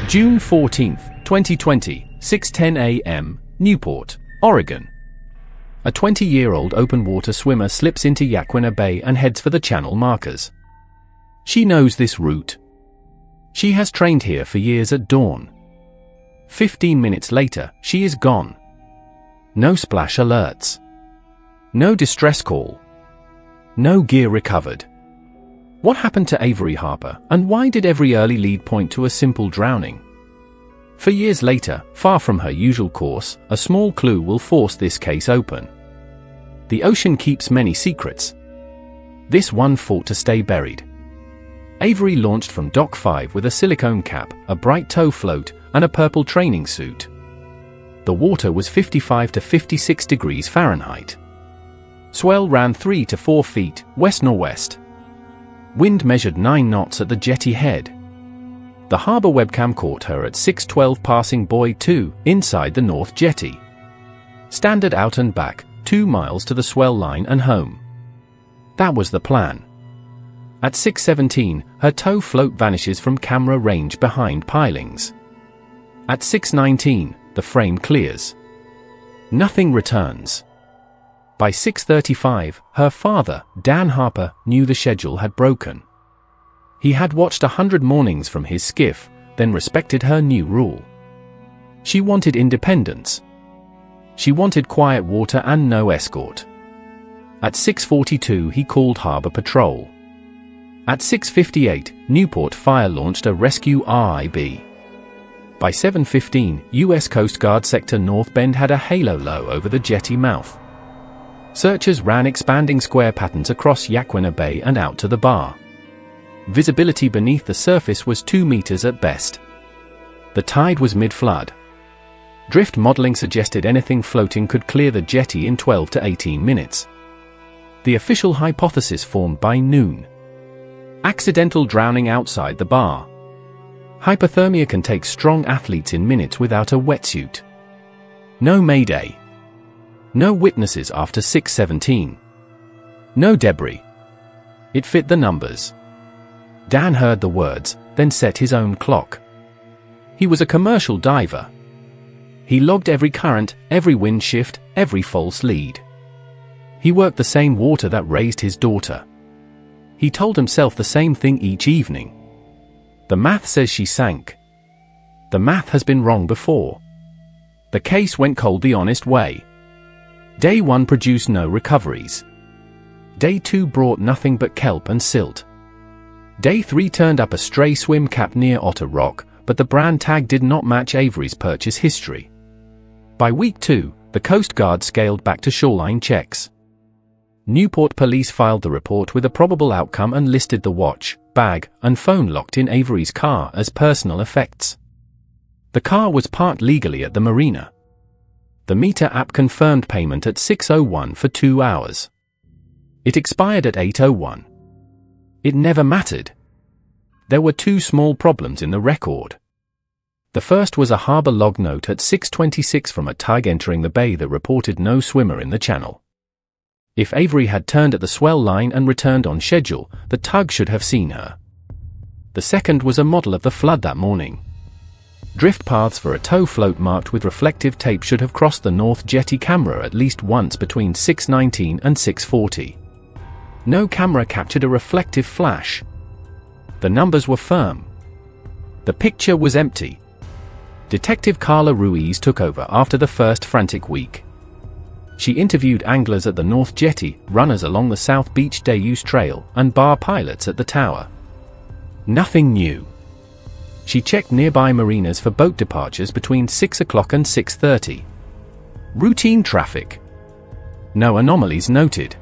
June 14, 2020, 6:10 a.m., Newport, Oregon. A 20-year-old open-water swimmer slips into Yaquina Bay and heads for the channel markers. She knows this route. She has trained here for years at dawn. 15 minutes later, she is gone. No splash alerts. No distress call. No gear recovered. What happened to Avery Harper, and why did every early lead point to a simple drowning? For years later, far from her usual course, a small clue will force this case open. The ocean keeps many secrets. This one fought to stay buried. Avery launched from Dock 5 with a silicone cap, a bright tow float, and a purple training suit. The water was 55 to 56 degrees Fahrenheit. Swell ran 3 to 4 feet, west-northwest. Wind measured 9 knots at the jetty head. The harbor webcam caught her at 6:12 passing Buoy 2, inside the North Jetty. Standard out and back, 2 miles to the swell line and home. That was the plan. At 6:17, her tow float vanishes from camera range behind pilings. At 6:19, the frame clears. Nothing returns. By 6:35, her father, Dan Harper, knew the schedule had broken. He had watched 100 mornings from his skiff, then respected her new rule. She wanted independence. She wanted quiet water and no escort. At 6:42, he called Harbor Patrol. At 6:58, Newport Fire launched a rescue RIB. By 7:15, U.S. Coast Guard Sector North Bend had a halo low over the jetty mouth. Searchers ran expanding square patterns across Yaquina Bay and out to the bar. Visibility beneath the surface was 2 meters at best. The tide was mid-flood. Drift modeling suggested anything floating could clear the jetty in 12 to 18 minutes. The official hypothesis formed by noon. Accidental drowning outside the bar. Hypothermia can take strong athletes in minutes without a wetsuit. No mayday. No witnesses after 6:17. No debris. It fit the numbers. Dan heard the words, then set his own clock. He was a commercial diver. He logged every current, every wind shift, every false lead. He worked the same water that raised his daughter. He told himself the same thing each evening. The math says she sank. The math has been wrong before. The case went cold the honest way. Day 1 produced no recoveries. Day 2 brought nothing but kelp and silt. Day 3 turned up a stray swim cap near Otter Rock, but the brand tag did not match Avery's purchase history. By week 2, the Coast Guard scaled back to shoreline checks. Newport police filed the report with a probable outcome and listed the watch, bag, and phone locked in Avery's car as personal effects. The car was parked legally at the marina. The meter app confirmed payment at 6:01 for 2 hours. It expired at 8:01. It never mattered. There were 2 small problems in the record. The first was a harbor log note at 6:26 from a tug entering the bay that reported no swimmer in the channel. If Avery had turned at the swell line and returned on schedule, the tug should have seen her. The second was a model of the flood that morning. Drift paths for a tow float marked with reflective tape should have crossed the North Jetty camera at least once between 6:19 and 6:40. No camera captured a reflective flash. The numbers were firm. The picture was empty. Detective Carla Ruiz took over after the first frantic week. She interviewed anglers at the North Jetty, runners along the South Beach Day-Use Trail, and bar pilots at the tower. Nothing new. She checked nearby marinas for boat departures between 6 o'clock and 6:30. Routine traffic. No anomalies noted.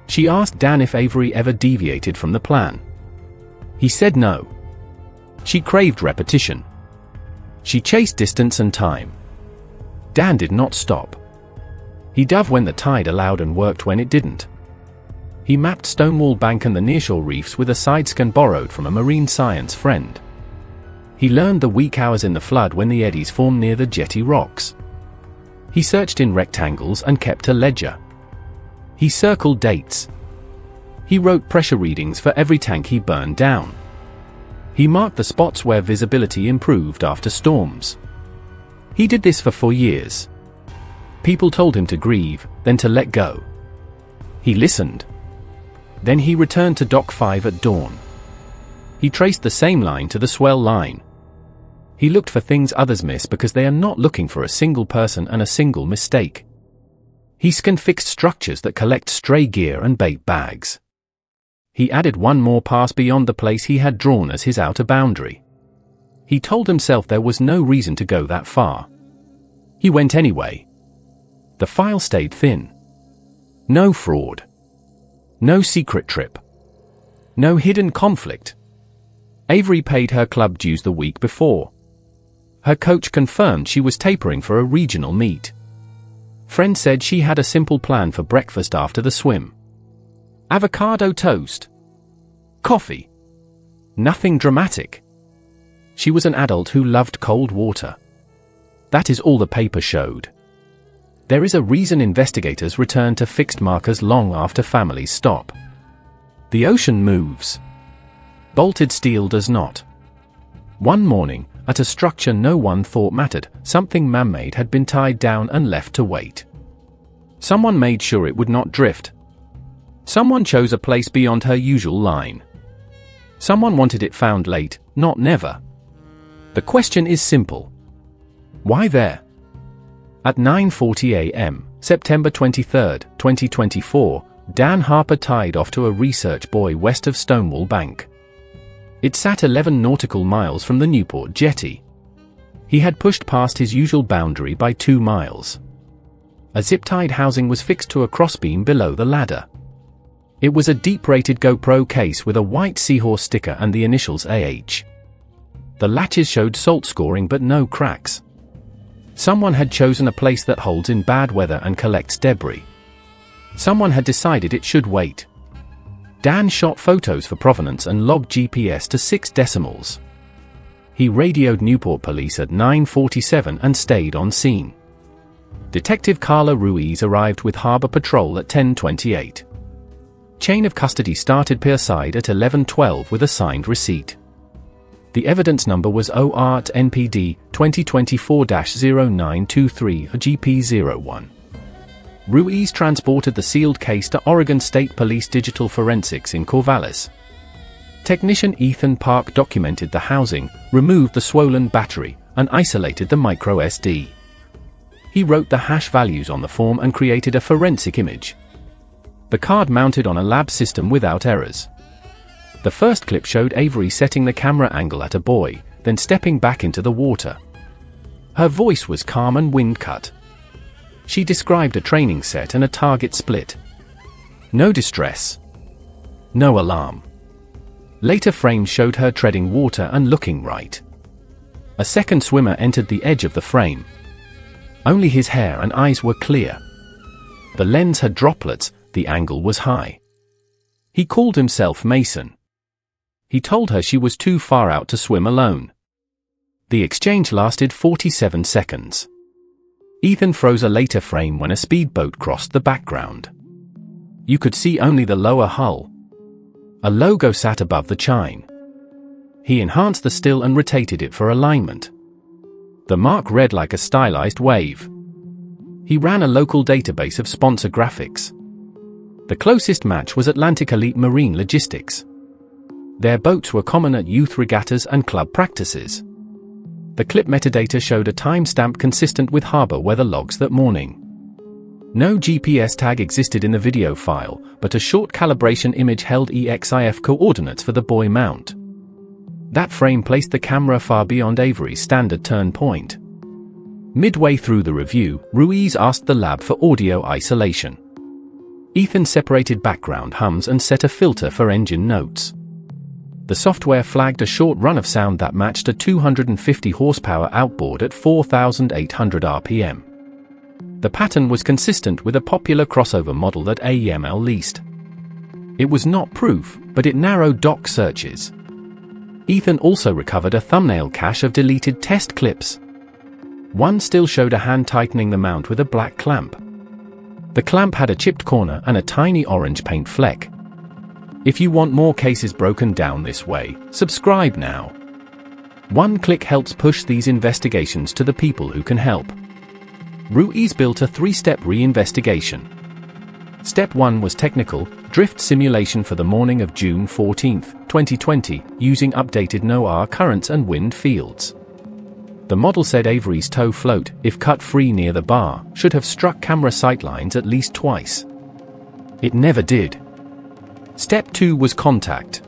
She asked Dan if Avery ever deviated from the plan. He said no. She craved repetition. She chased distance and time. Dan did not stop. He dove when the tide allowed and worked when it didn't. He mapped Stonewall Bank and the nearshore reefs with a side scan borrowed from a marine science friend. He learned the weak hours in the flood when the eddies formed near the jetty rocks. He searched in rectangles and kept a ledger. He circled dates. He wrote pressure readings for every tank he burned down. He marked the spots where visibility improved after storms. He did this for 4 years. People told him to grieve, then to let go. He listened. Then he returned to Dock 5 at dawn. He traced the same line to the swell line. He looked for things others miss because they are not looking for a single person and a single mistake. He scanned fixed structures that collect stray gear and bait bags. He added one more pass beyond the place he had drawn as his outer boundary. He told himself there was no reason to go that far. He went anyway. The file stayed thin. No fraud. No secret trip. No hidden conflict. Avery paid her club dues the week before. Her coach confirmed she was tapering for a regional meet. Friend said she had a simple plan for breakfast after the swim. Avocado toast. Coffee. Nothing dramatic. She was an adult who loved cold water. That is all the paper showed. There is a reason investigators return to fixed markers long after families stop. The ocean moves. Bolted steel does not. One morning, at a structure no one thought mattered, something man-made had been tied down and left to wait. Someone made sure it would not drift. Someone chose a place beyond her usual line. Someone wanted it found late, not never. The question is simple. Why there? At 9:40 a.m., September 23, 2024, Dan Harper tied off to a research buoy west of Stonewall Bank. It sat 11 nautical miles from the Newport jetty. He had pushed past his usual boundary by 2 miles. A zip-tied housing was fixed to a crossbeam below the ladder. It was a deep-rated GoPro case with a white seahorse sticker and the initials AH. The latches showed salt scoring but no cracks. Someone had chosen a place that holds in bad weather and collects debris. Someone had decided it should wait. Dan shot photos for provenance and logged GPS to 6 decimals. He radioed Newport police at 9:47 and stayed on scene. Detective Carla Ruiz arrived with Harbor Patrol at 10:28. Chain of custody started Pierside at 11:12 with a signed receipt. The evidence number was OART NPD 2024-0923 GP01. Ruiz transported the sealed case to Oregon State Police Digital Forensics in Corvallis. Technician Ethan Park documented the housing, removed the swollen battery, and isolated the micro SD. He wrote the hash values on the form and created a forensic image. The card mounted on a lab system without errors. The first clip showed Avery setting the camera angle at a buoy, then stepping back into the water. Her voice was calm and wind-cut. She described a training set and a target split. No distress. No alarm. Later frames showed her treading water and looking right. A second swimmer entered the edge of the frame. Only his hair and eyes were clear. The lens had droplets, the angle was high. He called himself Mason. He told her she was too far out to swim alone. The exchange lasted 47 seconds. Ethan froze a later frame when a speedboat crossed the background. You could see only the lower hull. A logo sat above the chine. He enhanced the still and rotated it for alignment. The mark read like a stylized wave. He ran a local database of sponsor graphics. The closest match was Atlantic Elite Marine Logistics. Their boats were common at youth regattas and club practices. The clip metadata showed a timestamp consistent with harbor weather logs that morning. No GPS tag existed in the video file, but a short calibration image held EXIF coordinates for the buoy mount. That frame placed the camera far beyond Avery's standard turn point. Midway through the review, Ruiz asked the lab for audio isolation. Ethan separated background hums and set a filter for engine notes. The software flagged a short run of sound that matched a 250 horsepower outboard at 4,800 RPM. The pattern was consistent with a popular crossover model that AEML leased. It was not proof, but it narrowed dock searches. Ethan also recovered a thumbnail cache of deleted test clips. One still showed a hand tightening the mount with a black clamp. The clamp had a chipped corner and a tiny orange paint fleck. If you want more cases broken down this way, subscribe now. One click helps push these investigations to the people who can help. Ruiz built a 3-step reinvestigation. Step 1 was technical, drift simulation for the morning of June 14, 2020, using updated NOAA currents and wind fields. The model said Avery's tow float, if cut free near the bar, should have struck camera sightlines at least twice. It never did. Step 2 was contact.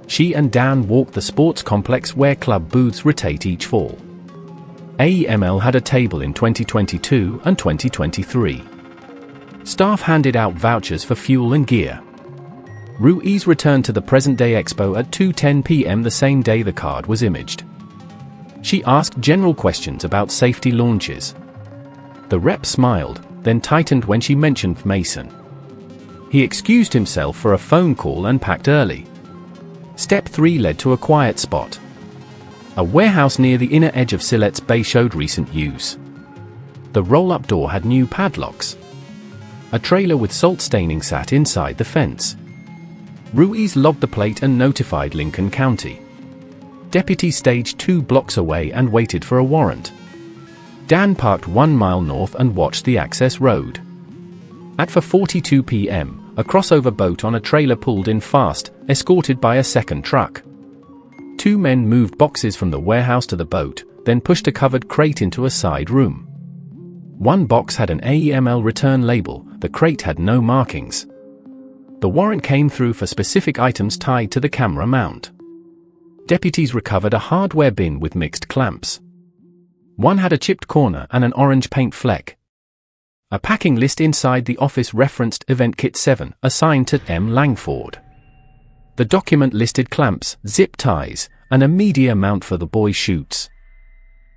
She and Dan walked the sports complex where club booths rotate each fall. AEML had a table in 2022 and 2023. Staff handed out vouchers for fuel and gear. Ruiz returned to the present-day expo at 2:10 p.m. the same day the card was imaged. She asked general questions about safety launches. The rep smiled, then tightened when she mentioned Mason. He excused himself for a phone call and packed early. Step 3 led to a quiet spot. A warehouse near the inner edge of Siletz Bay showed recent use. The roll-up door had new padlocks. A trailer with salt staining sat inside the fence. Ruiz logged the plate and notified Lincoln County. Deputies staged 2 blocks away and waited for a warrant. Dan parked 1 mile north and watched the access road. At 4:42 p.m., a crossover boat on a trailer pulled in fast, escorted by a second truck. 2 men moved boxes from the warehouse to the boat, then pushed a covered crate into a side room. One box had an AEML return label, the crate had no markings. The warrant came through for specific items tied to the camera mount. Deputies recovered a hardware bin with mixed clamps. One had a chipped corner and an orange paint fleck. A packing list inside the office referenced Event Kit 7, assigned to M. Langford. The document listed clamps, zip ties, and a media mount for the boys' shoots.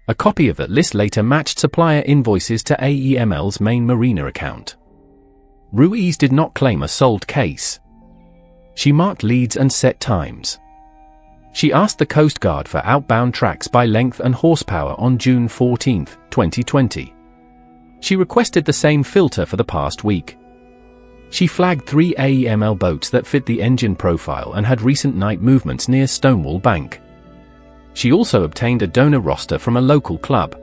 A copy of that list later matched supplier invoices to AEML's main Marina account. Ruiz did not claim a sold case. She marked leads and set times. She asked the Coast Guard for outbound tracks by length and horsepower on June 14, 2020. She requested the same filter for the past week. She flagged 3 AEML boats that fit the engine profile and had recent night movements near Stonewall Bank. She also obtained a donor roster from a local club.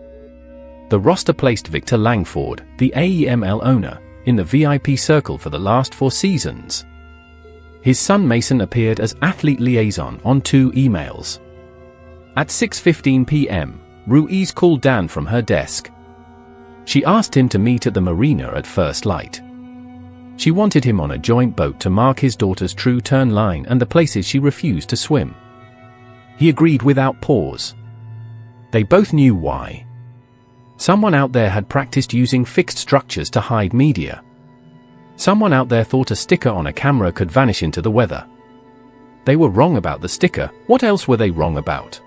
The roster placed Victor Langford, the AEML owner, in the VIP circle for the last 4 seasons. His son Mason appeared as athlete liaison on 2 emails. At 6:15 p.m., Ruiz called Dan from her desk. She asked him to meet at the marina at first light. She wanted him on a joint boat to mark his daughter's true turn line and the places she refused to swim. He agreed without pause. They both knew why. Someone out there had practiced using fixed structures to hide media. Someone out there thought a sticker on a camera could vanish into the weather. They were wrong about the sticker. What else were they wrong about?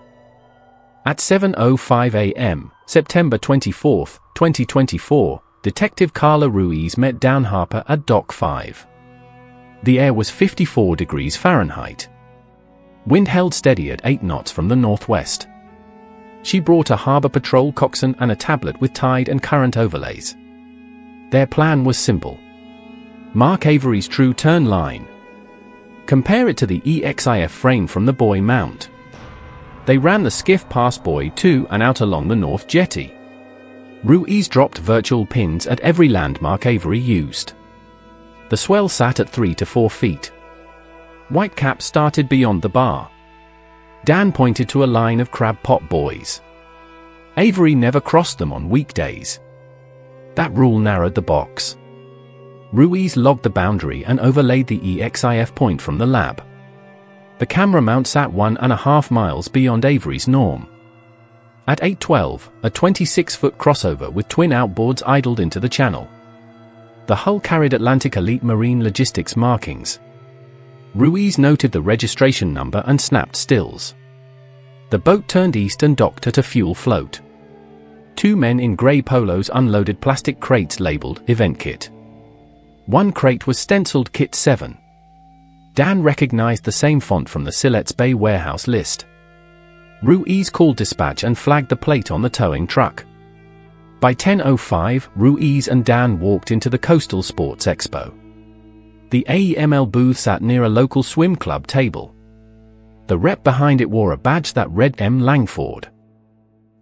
At 7:05 a.m., September 24, 2024, Detective Carla Ruiz met Dan Harper at Dock 5. The air was 54 degrees Fahrenheit. Wind held steady at 8 knots from the northwest. She brought a harbor patrol coxswain and a tablet with tide and current overlays. Their plan was simple. Mark Avery's true turn line. Compare it to the EXIF frame from the buoy mount. They ran the skiff past buoy 2 and out along the north jetty. Ruiz dropped virtual pins at every landmark Avery used. The swell sat at 3 to 4 feet. Whitecap started beyond the bar. Dan pointed to a line of crab pot buoys. Avery never crossed them on weekdays. That rule narrowed the box. Ruiz logged the boundary and overlaid the EXIF point from the lab. The camera mount sat 1.5 miles beyond Avery's norm. At 8:12, a 26-foot crossover with twin outboards idled into the channel. The hull carried Atlantic Elite Marine Logistics markings. Ruiz noted the registration number and snapped stills. The boat turned east and docked at a fuel float. 2 men in grey polos unloaded plastic crates labeled Event Kit. One crate was stenciled Kit 7. Dan recognized the same font from the Siletz Bay warehouse list. Ruiz called dispatch and flagged the plate on the towing truck. By 10:05, Ruiz and Dan walked into the Coastal Sports Expo. The AEML booth sat near a local swim club table. The rep behind it wore a badge that read M. Langford.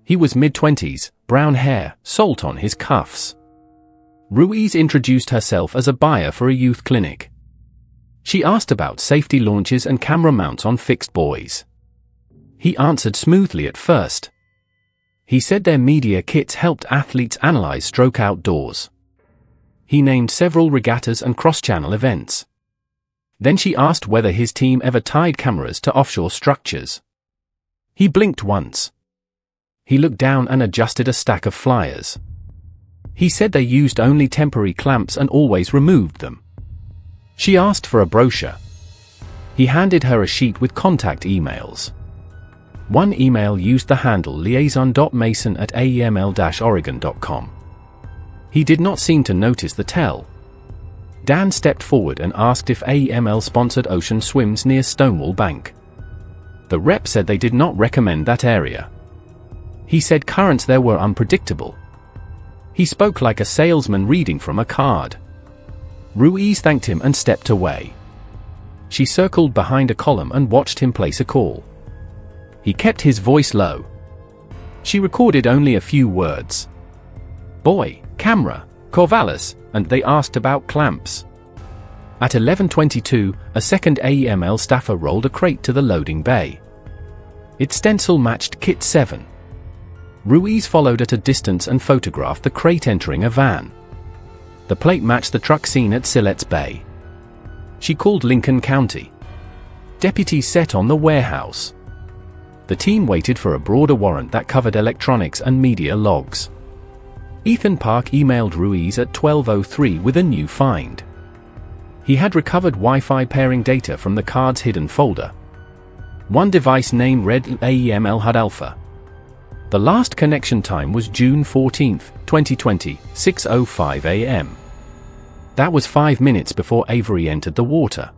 He was mid-20s, brown hair, salt on his cuffs. Ruiz introduced herself as a buyer for a youth clinic. She asked about safety launches and camera mounts on fixed buoys. He answered smoothly at first. He said their media kits helped athletes analyze stroke outdoors. He named several regattas and cross-channel events. Then she asked whether his team ever tied cameras to offshore structures. He blinked once. He looked down and adjusted a stack of flyers. He said they used only temporary clamps and always removed them. She asked for a brochure. He handed her a sheet with contact emails. One email used the handle liaison.mason@aeml-oregon.com. He did not seem to notice the tell. Dan stepped forward and asked if AEML sponsored ocean swims near Stonewall Bank. The rep said they did not recommend that area. He said currents there were unpredictable. He spoke like a salesman reading from a card. Ruiz thanked him and stepped away. She circled behind a column and watched him place a call. He kept his voice low. She recorded only a few words. Boy, camera, Corvallis, and they asked about clamps. At 11:22, a second AEML staffer rolled a crate to the loading bay. Its stencil matched Kit 7. Ruiz followed at a distance and photographed the crate entering a van. The plate matched the truck seen at Siletz Bay. She called Lincoln County. Deputies set on the warehouse. The team waited for a broader warrant that covered electronics and media logs. Ethan Park emailed Ruiz at 12:03 with a new find. He had recovered Wi-Fi pairing data from the card's hidden folder. One device name read AEML HUD Alpha. The last connection time was June 14, 2020, 6:05 a.m. That was 5 minutes before Avery entered the water.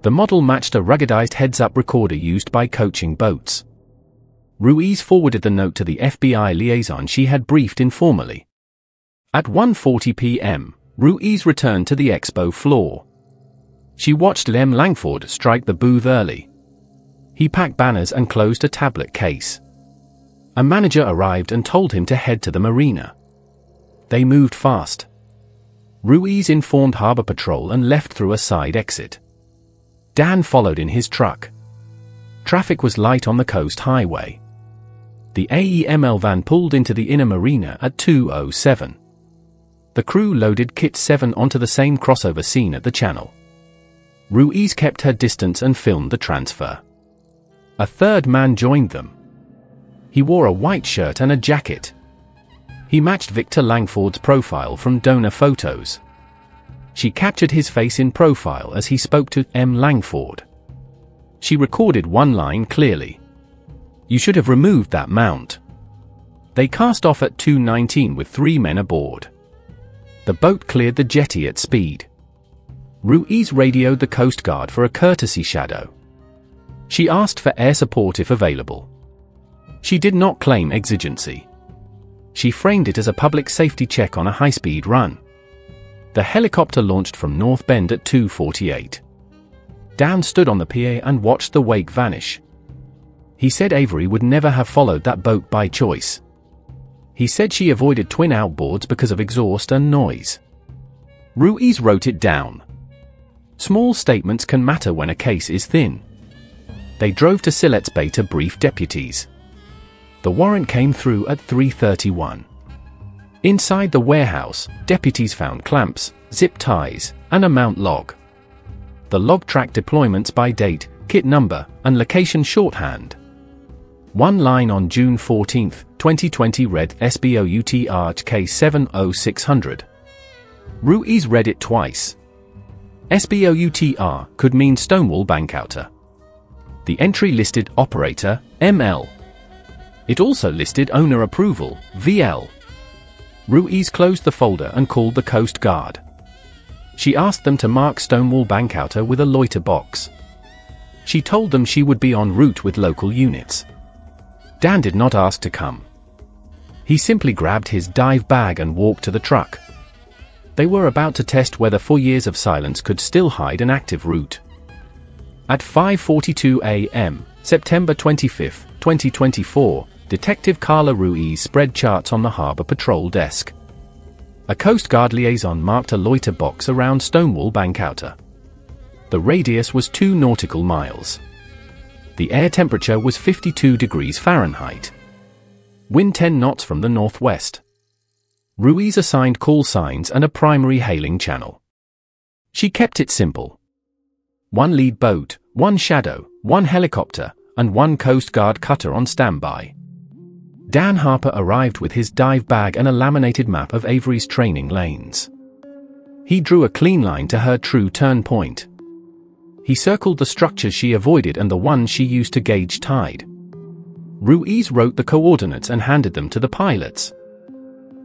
The model matched a ruggedized heads-up recorder used by coaching boats. Ruiz forwarded the note to the FBI liaison she had briefed informally. At 1:40 p.m., Ruiz returned to the expo floor. She watched Lem Langford strike the booth early. He packed banners and closed a tablet case. A manager arrived and told him to head to the marina. They moved fast. Ruiz informed Harbor Patrol and left through a side exit. Dan followed in his truck. Traffic was light on the coast highway. The AEML van pulled into the inner marina at 2:07. The crew loaded Kit 7 onto the same crossover scene at the channel. Ruiz kept her distance and filmed the transfer. A third man joined them. He wore a white shirt and a jacket. He matched Victor Langford's profile from donor photos. She captured his face in profile as he spoke to M. Langford. She recorded one line clearly. "You should have removed that mount." They cast off at 2:19 with 3 men aboard. The boat cleared the jetty at speed. Ruiz radioed the Coast Guard for a courtesy shadow. She asked for air support if available. She did not claim exigency. She framed it as a public safety check on a high-speed run. The helicopter launched from North Bend at 2:48. Dan stood on the pier and watched the wake vanish. He said Avery would never have followed that boat by choice. He said she avoided twin outboards because of exhaust and noise. Ruiz wrote it down. Small statements can matter when a case is thin. They drove to Siletz Bay to brief deputies. The warrant came through at 3:31. Inside the warehouse, deputies found clamps, zip ties, and a mount log. The log tracked deployments by date, kit number, and location shorthand. One line on June 14, 2020 read SBOUTR K70600. Ruiz read it twice. SBOUTR could mean Stonewall Bank Outer. The entry listed Operator, ML. It also listed Owner Approval, VL. Ruiz closed the folder and called the Coast Guard. She asked them to mark Stonewall Bank Outer with a loiter box. She told them she would be en route with local units. Dan did not ask to come. He simply grabbed his dive bag and walked to the truck. They were about to test whether 4 years of silence could still hide an active route. At 5:42 a.m., September 25, 2024, Detective Carla Ruiz spread charts on the Harbor Patrol desk. A Coast Guard liaison marked a loiter box around Stonewall Bank Outer. The radius was 2 nautical miles. The air temperature was 52 degrees Fahrenheit. Wind 10 knots from the northwest. Ruiz assigned call signs and a primary hailing channel. She kept it simple. 1 lead boat, 1 shadow, 1 helicopter, and 1 Coast Guard cutter on standby. Dan Harper arrived with his dive bag and a laminated map of Avery's training lanes. He drew a clean line to her true turn point. He circled the structures she avoided and the ones she used to gauge tide. Ruiz wrote the coordinates and handed them to the pilots.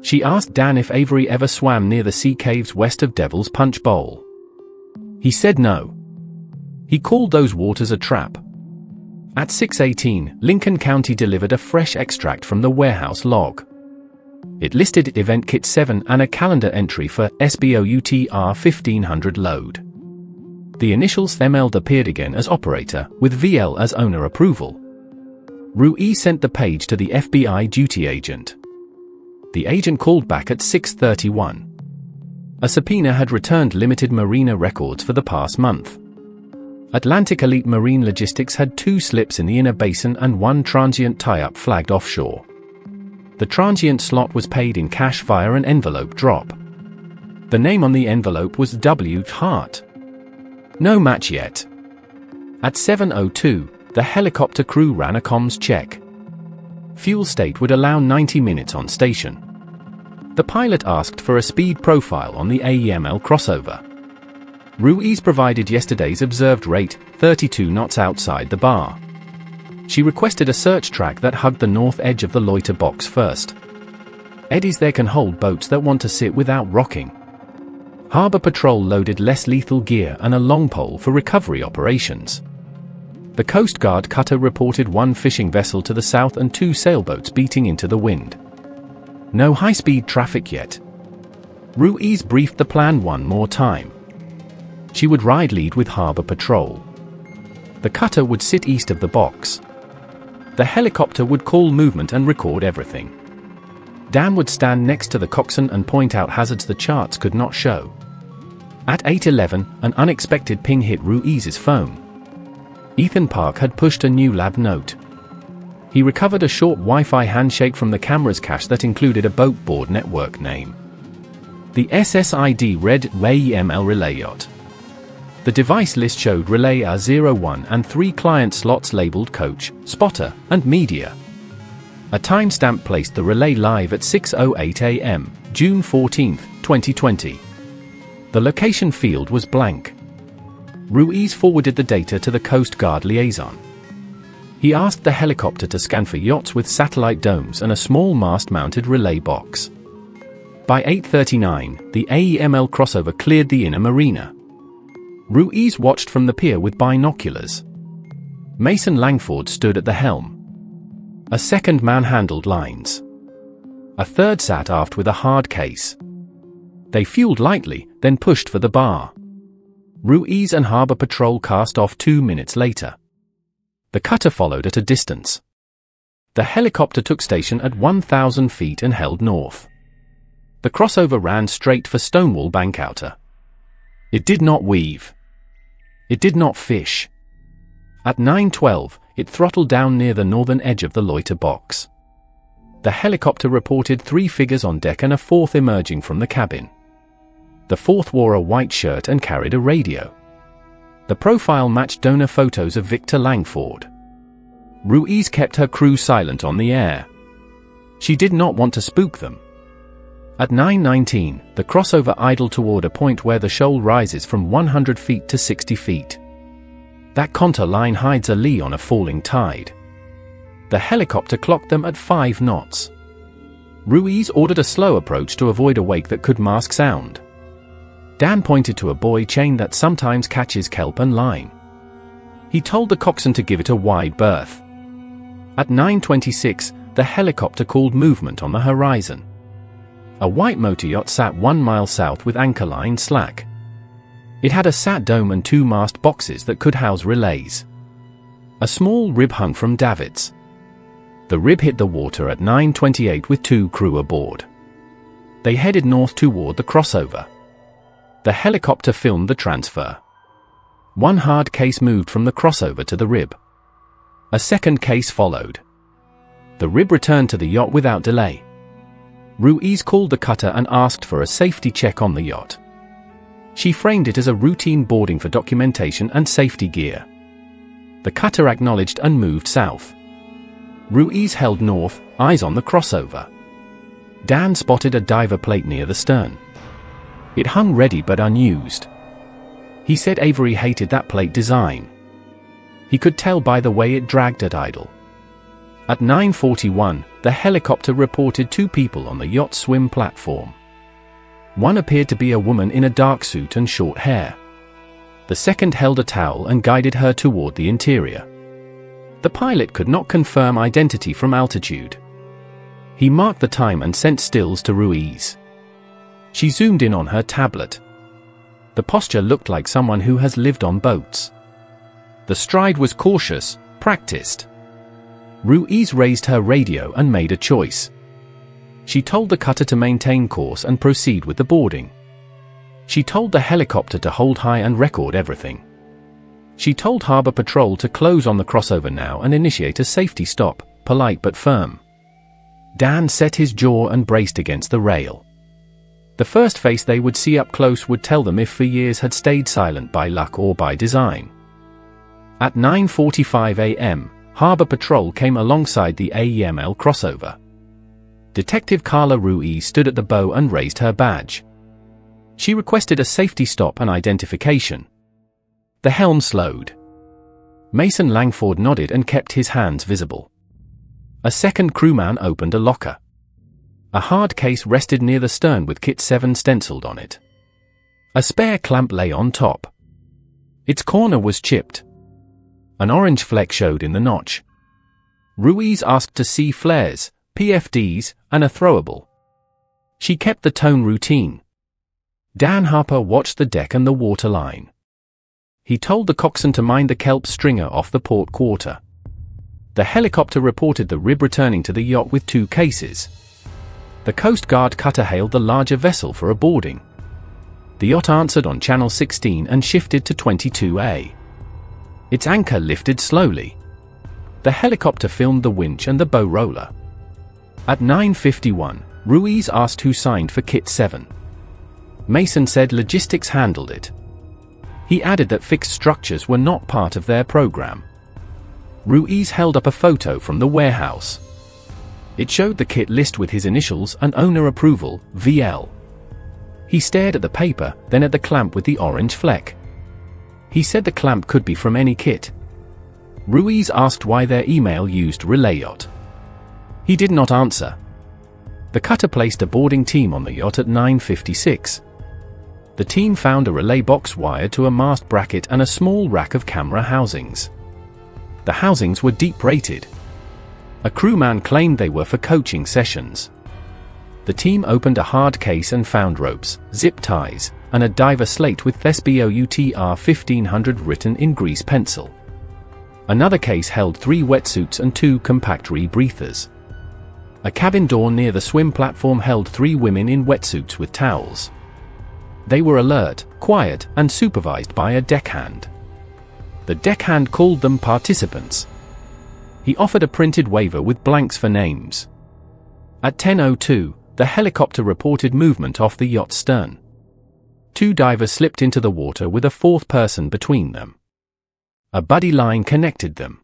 She asked Dan if Avery ever swam near the sea caves west of Devil's Punch Bowl. He said no. He called those waters a trap. At 6:18, Lincoln County delivered a fresh extract from the warehouse log. It listed Event Kit 7 and a calendar entry for SBOUTR 1500 load. The initials ML appeared again as operator, with VL as owner approval. Ruiz sent the page to the FBI duty agent. The agent called back at 6:31. A subpoena had returned limited marina records for the past month. Atlantic Elite Marine Logistics had 2 slips in the inner basin and 1 transient tie-up flagged offshore. The transient slot was paid in cash via an envelope drop. The name on the envelope was W. Hart. No match yet. At 7:02, the helicopter crew ran a comms check. Fuel state would allow 90 minutes on station. The pilot asked for a speed profile on the AEML crossover. Ruiz provided yesterday's observed rate, 32 knots outside the bar. She requested a search track that hugged the north edge of the loiter box first. Eddies there can hold boats that want to sit without rocking. Harbor Patrol loaded less lethal gear and a long pole for recovery operations. The Coast Guard cutter reported 1 fishing vessel to the south and 2 sailboats beating into the wind. No high-speed traffic yet. Ruiz briefed the plan one more time. She would ride lead with Harbor Patrol. The cutter would sit east of the box. The helicopter would call movement and record everything. Dan would stand next to the coxswain and point out hazards the charts could not show. At 8:11, an unexpected ping hit Ruiz's phone. Ethan Park had pushed a new lab note. He recovered a short Wi-Fi handshake from the camera's cache that included a boat board network name. The SSID read AEML Relay Yacht. The device list showed Relay A01 and 3 client slots labeled Coach, Spotter, and Media. A timestamp placed the relay live at 6:08 a.m., June 14, 2020. The location field was blank. Ruiz forwarded the data to the Coast Guard liaison. He asked the helicopter to scan for yachts with satellite domes and a small mast-mounted relay box. By 8:39, the AEML crossover cleared the inner marina. Ruiz watched from the pier with binoculars. Mason Langford stood at the helm. A second man handled lines. A third sat aft with a hard case. They fueled lightly, then pushed for the bar. Ruiz and Harbor Patrol cast off 2 minutes later. The cutter followed at a distance. The helicopter took station at 1,000 feet and held north. The crossover ran straight for Stonewall Bank Outer. It did not weave. It did not fish. At 9:12, it throttled down near the northern edge of the loiter box. The helicopter reported 3 figures on deck and a 4th emerging from the cabin. The 4th wore a white shirt and carried a radio. The profile matched donor photos of Victor Langford. Ruiz kept her crew silent on the air. She did not want to spook them. At 9:19, the crossover idled toward a point where the shoal rises from 100 feet to 60 feet. That contour line hides a lee on a falling tide. The helicopter clocked them at 5 knots. Ruiz ordered a slow approach to avoid a wake that could mask sound. Dan pointed to a buoy chain that sometimes catches kelp and line. He told the coxswain to give it a wide berth. At 9:26, the helicopter called movement on the horizon. A white motor yacht sat 1 mile south with anchor line slack. It had a sat dome and 2 mast boxes that could house relays. A small rib hung from davits. The rib hit the water at 9:28 with 2 crew aboard. They headed north toward the crossover. The helicopter filmed the transfer. 1 hard case moved from the crossover to the rib. A second case followed. The rib returned to the yacht without delay. Ruiz called the cutter and asked for a safety check on the yacht. She framed it as a routine boarding for documentation and safety gear. The cutter acknowledged and moved south. Ruiz held north, eyes on the crossover. Dan spotted a diver plate near the stern. It hung ready but unused. He said Avery hated that plate design. He could tell by the way it dragged at idle. At 9:41, the helicopter reported 2 people on the yacht's swim platform. One appeared to be a woman in a dark suit and short hair. The second held a towel and guided her toward the interior. The pilot could not confirm identity from altitude. He marked the time and sent stills to Ruiz. She zoomed in on her tablet. The posture looked like someone who has lived on boats. The stride was cautious, practiced. Ruiz raised her radio and made a choice. She told the cutter to maintain course and proceed with the boarding. She told the helicopter to hold high and record everything. She told Harbor Patrol to close on the crossover now and initiate a safety stop, polite but firm. Dan set his jaw and braced against the rail. The first face they would see up close would tell them if for years had stayed silent by luck or by design. At 9:45 a.m., Harbor Patrol came alongside the AEML crossover. Detective Carla Ruiz stood at the bow and raised her badge. She requested a safety stop and identification. The helm slowed. Mason Langford nodded and kept his hands visible. A second crewman opened a locker. A hard case rested near the stern with Kit 7 stenciled on it. A spare clamp lay on top. Its corner was chipped. An orange fleck showed in the notch. Ruiz asked to see flares, PFDs, and a throwable. She kept the tone routine. Dan Harper watched the deck and the water line. He told the coxswain to mind the kelp stringer off the port quarter. The helicopter reported the rib returning to the yacht with 2 cases. The Coast Guard cutter hailed the larger vessel for a boarding. The yacht answered on channel 16 and shifted to 22A. Its anchor lifted slowly. The helicopter filmed the winch and the bow roller. At 9:51, Ruiz asked who signed for Kit 7. Mason said logistics handled it. He added that fixed structures were not part of their program. Ruiz held up a photo from the warehouse. It showed the kit list with his initials and owner approval, VL. He stared at the paper, then at the clamp with the orange fleck. He said the clamp could be from any kit. Ruiz asked why their email used Relay Yacht. He did not answer. The cutter placed a boarding team on the yacht at 9:56. The team found a relay box wired to a mast bracket and a small rack of camera housings. The housings were deep-rated. A crewman claimed they were for coaching sessions. The team opened a hard case and found ropes, zip ties, and a diver slate with THESBOUTR 1500 written in grease pencil. Another case held 3 wetsuits and 2 compact rebreathers. A cabin door near the swim platform held 3 women in wetsuits with towels. They were alert, quiet, and supervised by a deckhand. The deckhand called them participants. He offered a printed waiver with blanks for names. At 10:02, the helicopter reported movement off the yacht's stern. 2 divers slipped into the water with a 4th person between them. A buddy line connected them.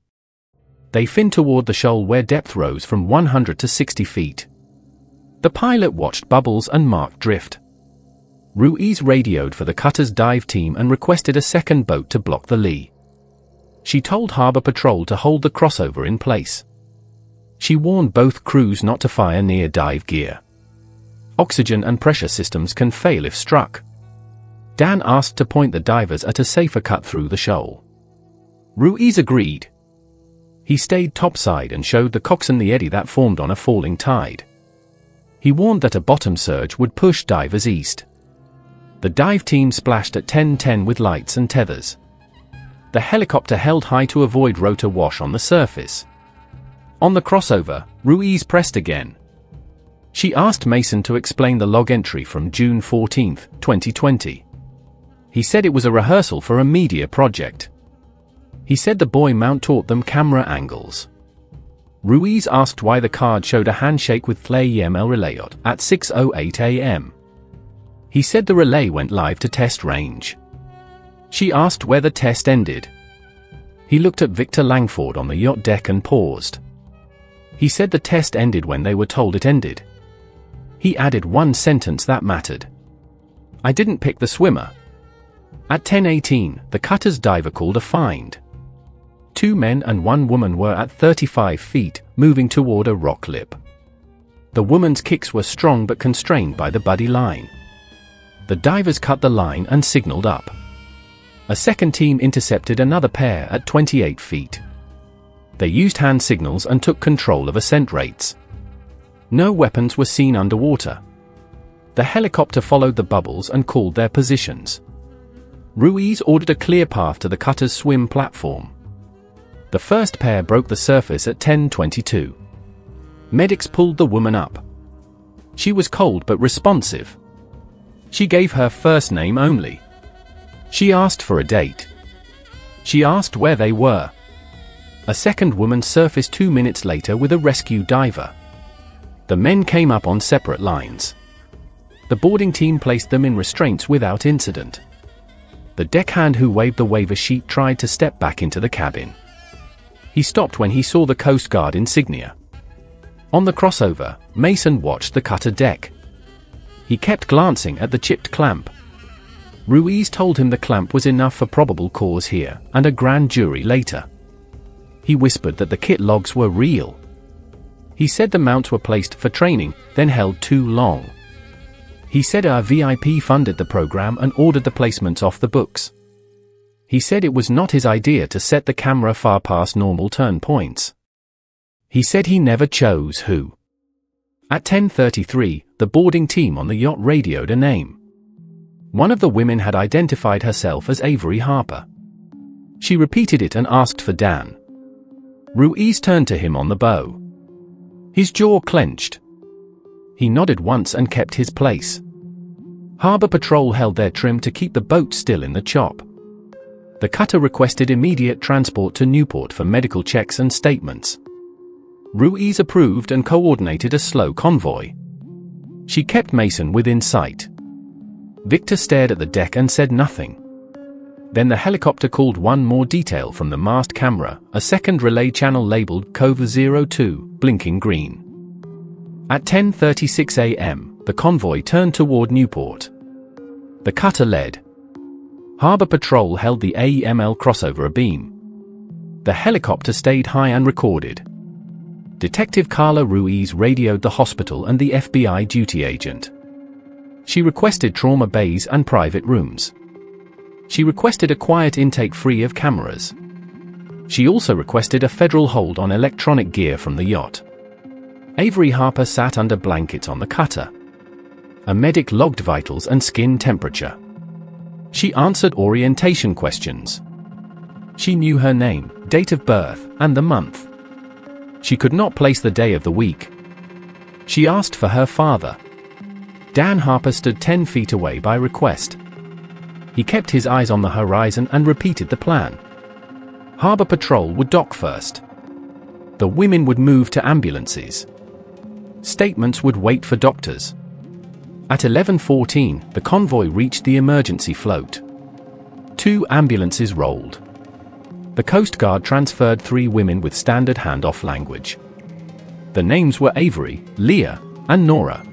They finned toward the shoal where depth rose from 100 to 60 feet. The pilot watched bubbles and marked drift. Ruiz radioed for the cutter's dive team and requested a second boat to block the lee. She told Harbor Patrol to hold the crossover in place. She warned both crews not to fire near dive gear. Oxygen and pressure systems can fail if struck. Dan asked to point the divers at a safer cut through the shoal. Ruiz agreed. He stayed topside and showed the coxswain the eddy that formed on a falling tide. He warned that a bottom surge would push divers east. The dive team splashed at 10:10 with lights and tethers. The helicopter held high to avoid rotor wash on the surface. On the crossover, Ruiz pressed again. She asked Mason to explain the log entry from June 14, 2020. He said it was a rehearsal for a media project. He said the buoy mount taught them camera angles. Ruiz asked why the card showed a handshake with FLA-EML relay at 6:08 a.m. He said the relay went live to test range. She asked where the test ended. He looked at Victor Langford on the yacht deck and paused. He said the test ended when they were told it ended. He added one sentence that mattered. "I didn't pick the swimmer." At 10:18, the cutter's diver called a find. 2 men and 1 woman were at 35 feet, moving toward a rock lip. The woman's kicks were strong but constrained by the buddy line. The divers cut the line and signaled up. A second team intercepted another pair at 28 feet. They used hand signals and took control of ascent rates. No weapons were seen underwater. The helicopter followed the bubbles and called their positions. Ruiz ordered a clear path to the cutter's swim platform. The first pair broke the surface at 10:22. Medics pulled the woman up. She was cold but responsive. She gave her first name only. She asked for a date. She asked where they were. A second woman surfaced 2 minutes later with a rescue diver. The men came up on separate lines. The boarding team placed them in restraints without incident. The deckhand who waved the waiver sheet tried to step back into the cabin. He stopped when he saw the Coast Guard insignia. On the crossover, Mason watched the cutter deck. He kept glancing at the chipped clamp. Ruiz told him the clamp was enough for probable cause here, and a grand jury later. He whispered that the kit logs were real. He said the mounts were placed for training, then held too long. He said our VIP funded the program and ordered the placements off the books. He said it was not his idea to set the camera far past normal turn points. He said he never chose who. At 10:33, the boarding team on the yacht radioed a name. One of the women had identified herself as Avery Harper. She repeated it and asked for Dan. Ruiz turned to him on the bow. His jaw clenched. He nodded once and kept his place. Harbor Patrol held their trim to keep the boat still in the chop. The cutter requested immediate transport to Newport for medical checks and statements. Ruiz approved and coordinated a slow convoy. She kept Mason within sight. Victor stared at the deck and said nothing. Then the helicopter called one more detail from the mast camera, a second relay channel labeled Cove 02, blinking green. At 10:36 a.m., the convoy turned toward Newport. The cutter led. Harbor Patrol held the AEML crossover abeam. The helicopter stayed high and recorded. Detective Carla Ruiz radioed the hospital and the FBI duty agent. She requested trauma bays and private rooms. She requested a quiet intake free of cameras. She also requested a federal hold on electronic gear from the yacht. Avery Harper sat under blankets on the cutter. A medic logged vitals and skin temperature. She answered orientation questions. She knew her name, date of birth, and the month. She could not place the day of the week. She asked for her father. Dan Harper stood 10 feet away by request. He kept his eyes on the horizon and repeated the plan. Harbor Patrol would dock first. The women would move to ambulances. Statements would wait for doctors. At 11:14, the convoy reached the emergency float. 2 ambulances rolled. The Coast Guard transferred 3 women with standard handoff language. The names were Avery, Leah, and Nora.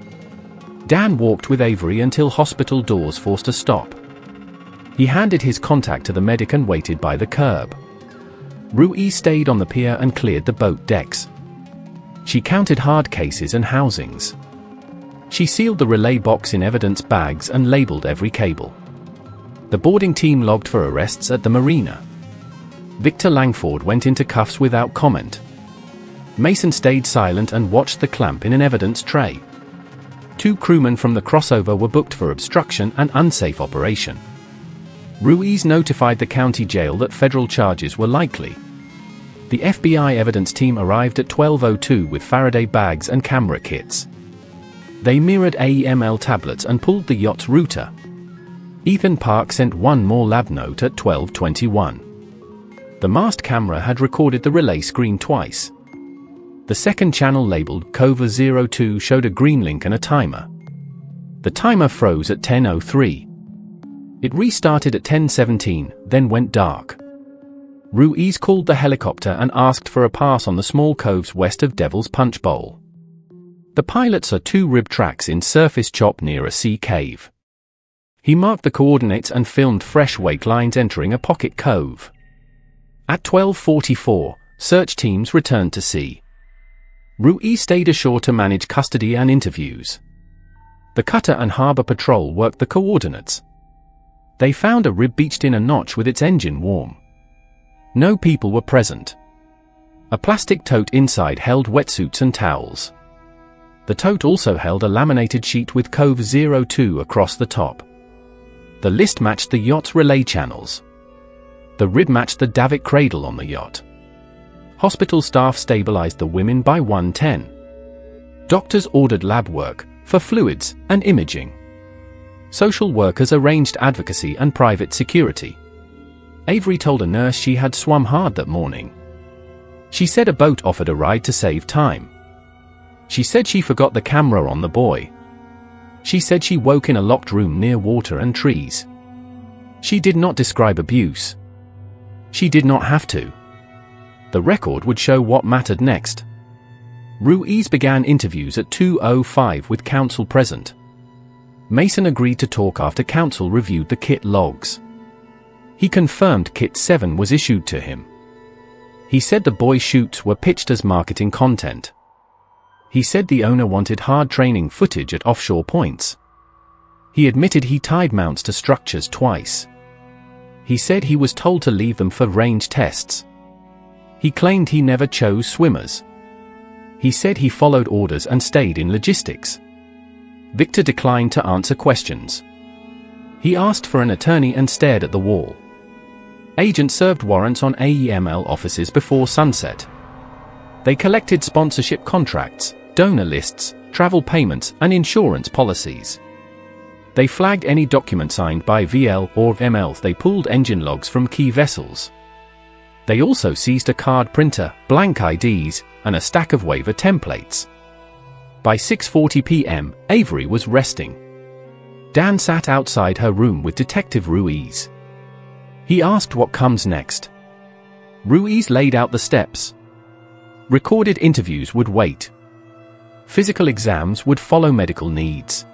Dan walked with Avery until hospital doors forced a stop. He handed his contact to the medic and waited by the curb. Ruiz stayed on the pier and cleared the boat decks. She counted hard cases and housings. She sealed the relay box in evidence bags and labeled every cable. The boarding team logged for arrests at the marina. Victor Langford went into cuffs without comment. Mason stayed silent and watched the clamp in an evidence tray. 2 crewmen from the crossover were booked for obstruction and unsafe operation. Ruiz notified the county jail that federal charges were likely. The FBI evidence team arrived at 12:02 with Faraday bags and camera kits. They mirrored AEML tablets and pulled the yacht's router. Ethan Park sent one more lab note at 12:21. The mast camera had recorded the relay screen twice. The second channel labeled Cova 02 showed a green link and a timer. The timer froze at 10:03. It restarted at 10:17, then went dark. Ruiz called the helicopter and asked for a pass on the small coves west of Devil's Punch Bowl. The pilots are 2 rib tracks in surface chop near a sea cave. He marked the coordinates and filmed fresh wake lines entering a pocket cove. At 12:44, search teams returned to sea. Ruiz stayed ashore to manage custody and interviews. The cutter and harbor patrol worked the coordinates. They found a rib beached in a notch with its engine warm. No people were present. A plastic tote inside held wetsuits and towels. The tote also held a laminated sheet with Cove 02 across the top. The list matched the yacht's relay channels. The rib matched the davit cradle on the yacht. Hospital staff stabilized the women by 1:10. Doctors ordered lab work for fluids and imaging. Social workers arranged advocacy and private security. Avery told a nurse she had swum hard that morning. She said a boat offered a ride to save time. She said she forgot the camera on the buoy. She said she woke in a locked room near water and trees. She did not describe abuse. She did not have to. The record would show what mattered next. Ruiz began interviews at 2:05 with counsel present. Mason agreed to talk after counsel reviewed the kit logs. He confirmed Kit 7 was issued to him. He said the buoy chutes were pitched as marketing content. He said the owner wanted hard training footage at offshore points. He admitted he tied mounts to structures twice. He said he was told to leave them for range tests. He claimed he never chose swimmers. He said he followed orders and stayed in logistics. Victor declined to answer questions. He asked for an attorney and stared at the wall. Agents served warrants on AEML offices before sunset. They collected sponsorship contracts, donor lists, travel payments, and insurance policies. They flagged any document signed by VL or MLs. They pulled engine logs from key vessels. They also seized a card printer, blank IDs, and a stack of waiver templates. By 6:40 p.m., Avery was resting. Dan sat outside her room with Detective Ruiz. He asked what comes next. Ruiz laid out the steps. Recorded interviews would wait. Physical exams would follow medical needs.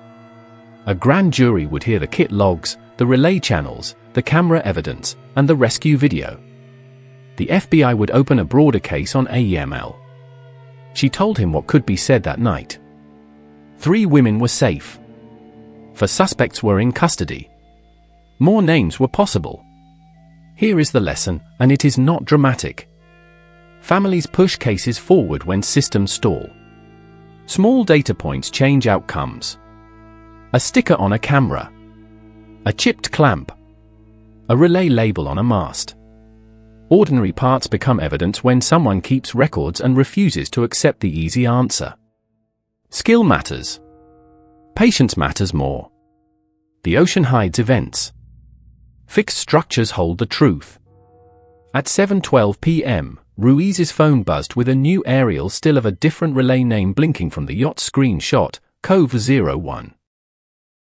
A grand jury would hear the kit logs, the relay channels, the camera evidence, and the rescue video. The FBI would open a broader case on AEML. She told him what could be said that night. 3 women were safe. 4 suspects were in custody. More names were possible. Here is the lesson, and it is not dramatic. Families push cases forward when systems stall. Small data points change outcomes. A sticker on a camera. A chipped clamp. A relay label on a mast. Ordinary parts become evidence when someone keeps records and refuses to accept the easy answer. Skill matters. Patience matters more. The ocean hides events. Fixed structures hold the truth. At 7:12 p.m., Ruiz's phone buzzed with a new aerial still of a different relay name blinking from the yacht's screenshot, Cove 01.